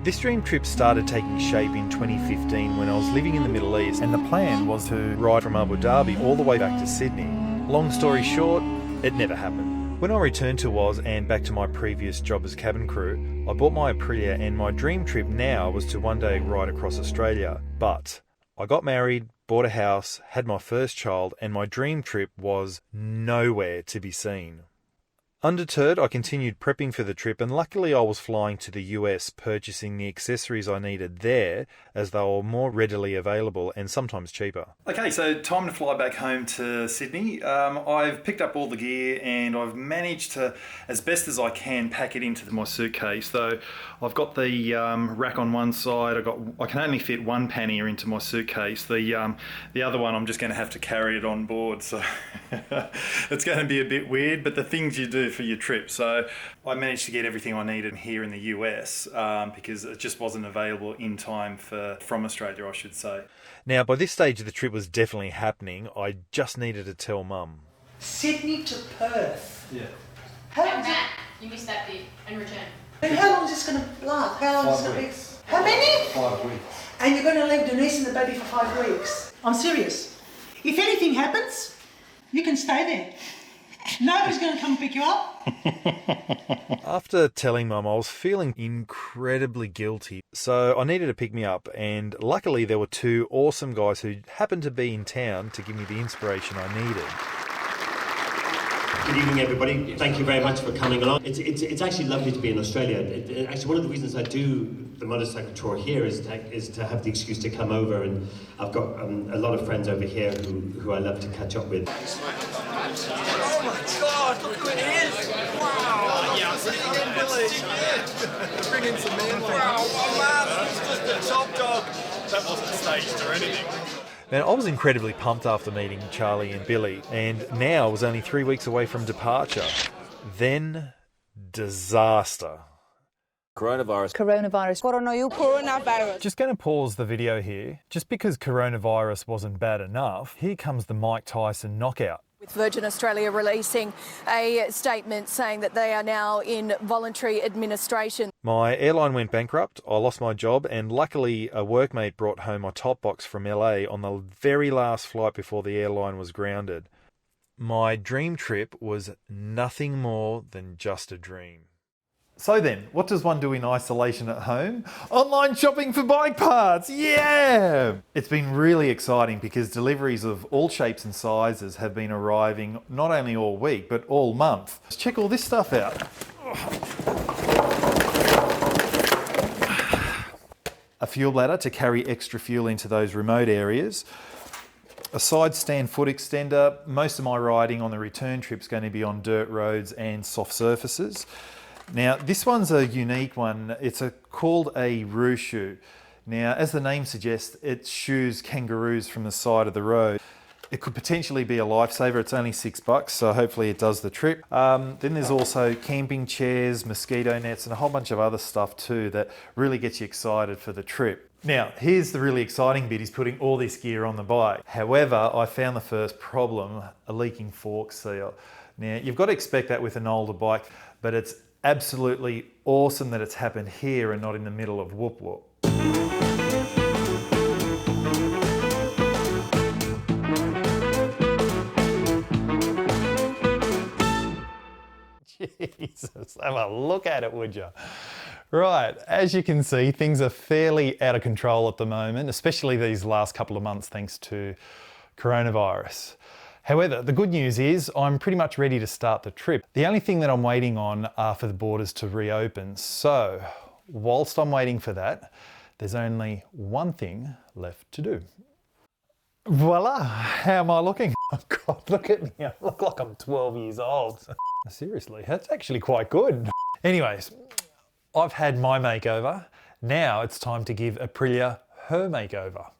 This dream trip started taking shape in 2015 when I was living in the Middle East, and the plan was to ride from Abu Dhabi all the way back to Sydney. Long story short, it never happened. When I returned to Oz and back to my previous job as cabin crew, I bought my Aprilia, and my dream trip now was to one day ride across Australia. But I got married, bought a house, had my first child, and my dream trip was nowhere to be seen. Undeterred, I continued prepping for the trip, and luckily I was flying to the US, purchasing the accessories I needed there as they were more readily available and sometimes cheaper. Okay, so time to fly back home to Sydney. I've picked up all the gear and I've managed to, as best as I can, pack it into my suitcase. So I've got the rack on one side. I can only fit one pannier into my suitcase. The other one I'm just going to have to carry it on board. So it's going to be a bit weird, but the things you do for your trip. So I managed to get everything I needed here in the US because it just wasn't available in time from Australia, I should say. Now, by this stage of the trip was definitely happening. I just needed to tell Mum. Sydney to Perth. Yeah. And Matt, you missed that bit, and return. And how long is this going to last? How long is it going to be? How many? 5 weeks. And you're going to leave Denise and the baby for 5 weeks? I'm serious. If anything happens, you can stay there. Nobody's going to come pick you up. After telling Mum, I was feeling incredibly guilty, so I needed to pick me up, and luckily there were two awesome guys who happened to be in town to give me the inspiration I needed. Good evening, everybody. Thank you very much for coming along. It's actually lovely to be in Australia. Actually, one of the reasons I do the motorcycle tour here is to have the excuse to come over, and I've got a lot of friends over here who I love to catch up with. Oh my God! Look who it is! Wow! Yeah, I'm sitting in village. Bring in some men. Wow! Oh man, he's just a top dog. That wasn't staged or anything. Now, I was incredibly pumped after meeting Charlie and Billy, and now I was only 3 weeks away from departure. Then, disaster. Coronavirus. Just going to pause the video here. Just because coronavirus wasn't bad enough, here comes the Mike Tyson knockout. With Virgin Australia releasing a statement saying that they are now in voluntary administration. My airline went bankrupt, I lost my job, and luckily a workmate brought home my top box from LA on the very last flight before the airline was grounded. My dream trip was nothing more than just a dream. So then, what does one do in isolation at home? Online shopping for bike parts, yeah! It's been really exciting because deliveries of all shapes and sizes have been arriving not only all week, but all month. Let's check all this stuff out. A fuel bladder to carry extra fuel into those remote areas. A side stand foot extender. Most of my riding on the return trip is going to be on dirt roads and soft surfaces. Now, this one's a unique one. It's called a roo shoe. Now, as the name suggests, it shoes kangaroos from the side of the road. It could potentially be a lifesaver. It's only $6, so hopefully it does the trip. Then there's also camping chairs, mosquito nets, and a whole bunch of other stuff too that really gets you excited for the trip. Now, here's the really exciting bit, is putting all this gear on the bike. However, I found the first problem, a leaking fork seal. Now, you've got to expect that with an older bike, but it's absolutely awesome that it's happened here and not in the middle of Whoop Whoop. Jesus, have a look at it, would you? Right, as you can see, things are fairly out of control at the moment, especially these last couple of months thanks to coronavirus. However, the good news is I'm pretty much ready to start the trip. The only thing that I'm waiting on are for the borders to reopen. So, whilst I'm waiting for that, there's only one thing left to do. Voila! How am I looking? Oh God, look at me. I look like I'm 12 years old. Seriously, that's actually quite good. Anyways, I've had my makeover. Now it's time to give Aprilia her makeover.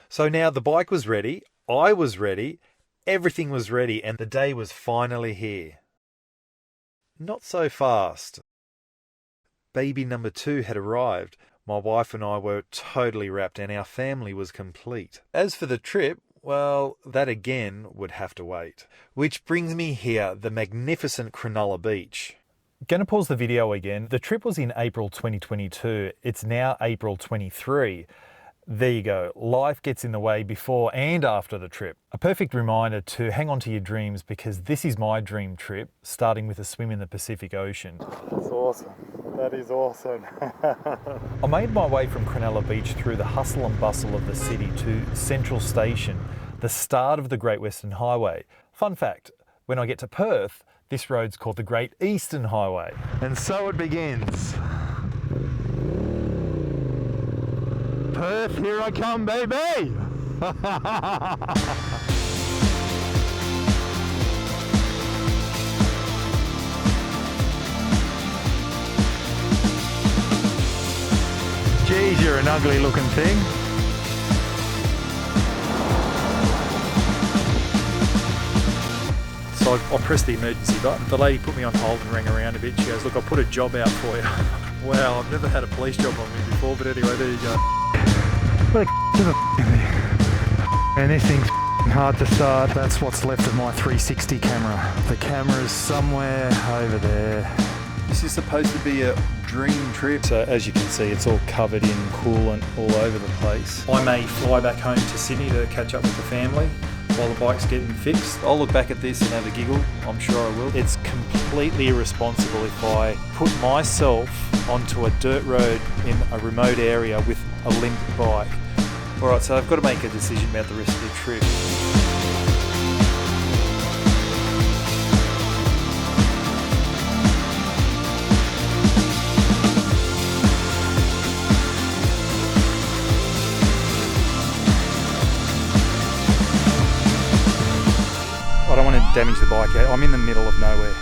So now the bike was ready, I was ready, everything was ready, and the day was finally here. Not so fast. Baby number 2 had arrived. My wife and I were totally wrapped and our family was complete. As for the trip, Well, that again would have to wait. Which brings me here, the magnificent Cronulla Beach. Gonna pause the video again. The trip was in April 2022. It's now April 23. There you go. Life gets in the way before and after the trip. A perfect reminder to hang on to your dreams, because this is my dream trip, starting with a swim in the Pacific Ocean. That's awesome. That is awesome. I made my way from Cronulla Beach through the hustle and bustle of the city to Central Station, the start of the Great Western Highway. Fun fact, when I get to Perth, this road's called the Great Eastern Highway. And so it begins. Perth, here I come, baby! Geez, you're an ugly looking thing. So I pressed the emergency button. The lady put me on hold and rang around a bit. She goes, look, I'll put a job out for you. Wow, I've never had a police job on me before, but anyway, there you go. What and this thing's hard to start. That's what's left of my 360 camera. The camera's somewhere over there. This is supposed to be a dream trip. So as you can see, it's all covered in coolant all over the place. I may fly back home to Sydney to catch up with the family while the bike's getting fixed. I'll look back at this and have a giggle. I'm sure I will. It's completely irresponsible if I put myself onto a dirt road in a remote area with a limp bike. Alright, so I've got to make a decision about the rest of the trip. I don't want to damage the bike yet. I'm in the middle of nowhere.